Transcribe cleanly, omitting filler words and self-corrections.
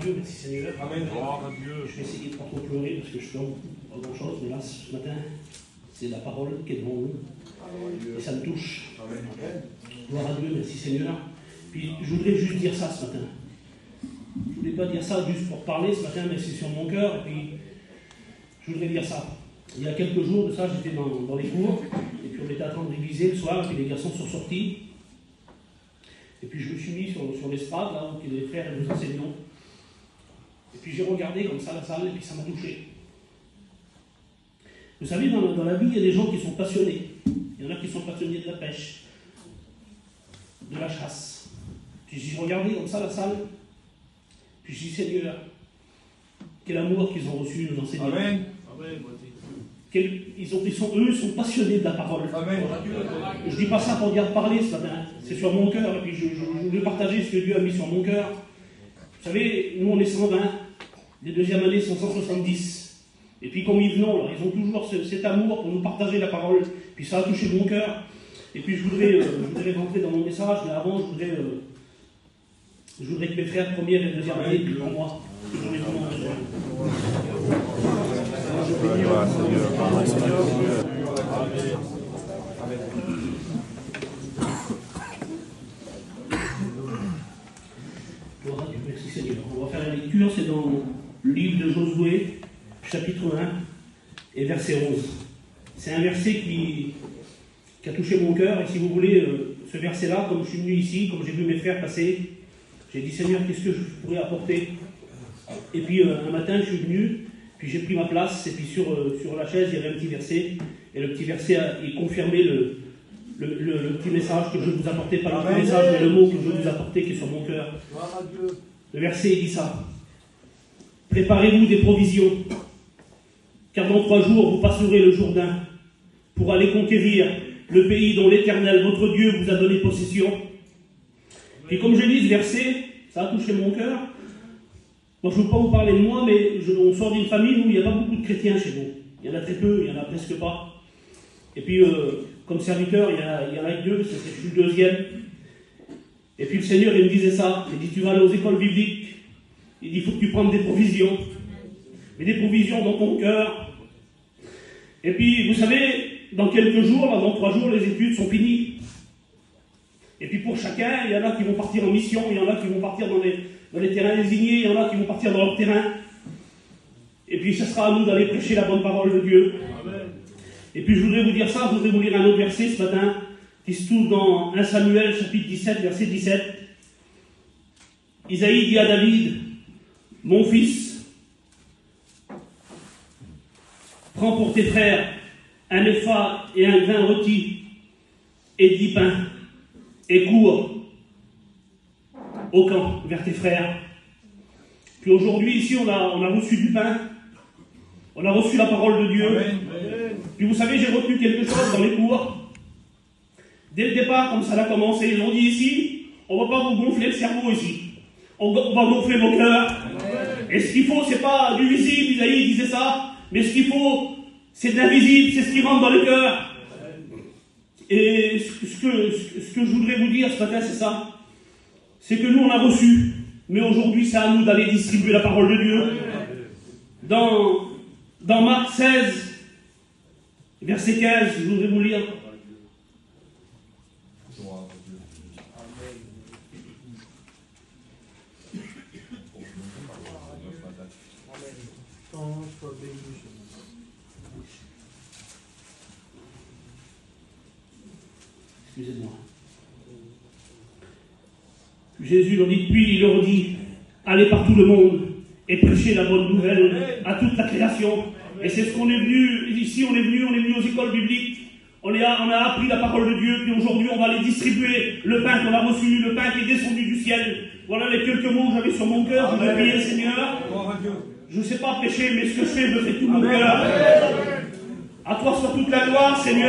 Dieu, merci Seigneur. Amen. Gloire à Dieu. Je vais essayer de ne pas trop pleurer parce que je pleure pas grand chose, mais là, ce matin, c'est la parole qui est devant nous. Et ça me touche. Amen. Gloire à Dieu, merci Seigneur. Puis je voudrais juste dire ça ce matin. Je ne voulais pas dire ça juste pour parler ce matin, mais c'est sur mon cœur. Et puis, je voudrais dire ça. Il y a quelques jours de ça, j'étais dans les cours, et puis on était en train de réviser le soir, et puis les garçons sont sortis. Et puis je me suis mis sur l'estrade, là où les frères et les enseignants. Et puis j'ai regardé comme ça la salle, et puis ça m'a touché. Vous savez, dans la vie, il y a des gens qui sont passionnés. Il y en a qui sont passionnés de la pêche, de la chasse. Puis j'ai regardé comme ça la salle, puis j'ai dit, Seigneur, quel amour qu'ils ont reçu, nos enseignants. Amen. Eux sont passionnés de la parole. Amen. Je ne dis pas ça pour dire parler ce matin, c'est sur mon cœur, et puis je veux partager ce que Dieu a mis sur mon cœur. Vous savez, nous on est 120, les deuxièmes années sont 170. Et puis comme ils venons, ils ont toujours cet amour pour nous partager la parole, puis ça a touché mon cœur. Et puis je voudrais rentrer dans mon message, mais avant je voudrais que mes frères première et deuxième année, puis pour moi, que j'en ai vraiment besoin. Merci Seigneur. On va faire la lecture, c'est dans le livre de Josué, chapitre 1 et verset 11. C'est un verset qui a touché mon cœur, et si vous voulez, ce verset-là, comme je suis venu ici, comme j'ai vu mes frères passer, j'ai dit Seigneur, qu'est-ce que je pourrais apporter? Et puis un matin, je suis venu, puis j'ai pris ma place, et puis sur la chaise, il y avait un petit verset, et le petit verset il confirmait le petit message que je vous apportais, pas le petit message, mais le mot que je vous apportais qui est sur mon cœur. Le verset il dit ça. Préparez-vous des provisions, car dans 3 jours, vous passerez le Jourdain pour aller conquérir le pays dont l'Éternel, votre Dieu, vous a donné possession. Et comme je lis ce verset, ça a touché mon cœur. Moi, je ne veux pas vous parler de moi, mais on sort d'une famille où il n'y a pas beaucoup de chrétiens chez nous. Il y en a très peu, il n'y en a presque pas. Et puis, comme serviteur, il y en a 2, je suis le deuxième. Et puis le Seigneur, il me disait ça. Il dit, tu vas aller aux écoles bibliques. Il dit, il faut que tu prennes des provisions. Mais des provisions dans ton cœur. Et puis, vous savez, dans quelques jours, là, dans 3 jours, les études sont finies. Et puis pour chacun, il y en a qui vont partir en mission, il y en a qui vont partir dans les terrains désignés, il y en a qui vont partir dans leur terrain. Et puis ce sera à nous d'aller prêcher la bonne parole de Dieu. Amen. Et puis je voudrais vous dire ça, je voudrais vous lire un autre verset ce matin, qui se trouve dans 1 Samuel, chapitre 17, verset 17. Isaïe dit à David, mon fils, prends pour tes frères un épha et un grain rôti et 10 pains, et cours au camp vers tes frères. Puis aujourd'hui, ici, on a reçu du pain, on a reçu la parole de Dieu. Amen. Puis vous savez, j'ai retenu quelque chose dans les cours. Dès le départ, comme ça a commencé, ils ont dit ici, on ne va pas vous gonfler le cerveau ici. On va gonfler vos cœurs. Et ce qu'il faut, c'est pas du visible, Isaïe disait ça, mais ce qu'il faut, c'est de l'invisible, c'est ce qui rentre dans le cœur. Et ce que je voudrais vous dire ce matin, c'est ça. C'est que nous, on a reçu, mais aujourd'hui, c'est à nous d'aller distribuer la parole de Dieu. Dans Marc 16, verset 15, je voudrais vous lire. Excusez-moi. Jésus leur dit, puis il leur dit, allez par tout le monde et prêchez la bonne nouvelle à toute la création. Et c'est ce qu'on est venu, ici on est venu aux écoles bibliques, on a appris la parole de Dieu, puis aujourd'hui on va aller distribuer le pain qu'on a reçu, le pain qui est descendu du ciel. Voilà les quelques mots que j'avais sur mon cœur, je vais prier le Seigneur. Je ne sais pas prêcher, mais ce que je fais, je le fais tout mon cœur. À toi soit toute la gloire, Seigneur.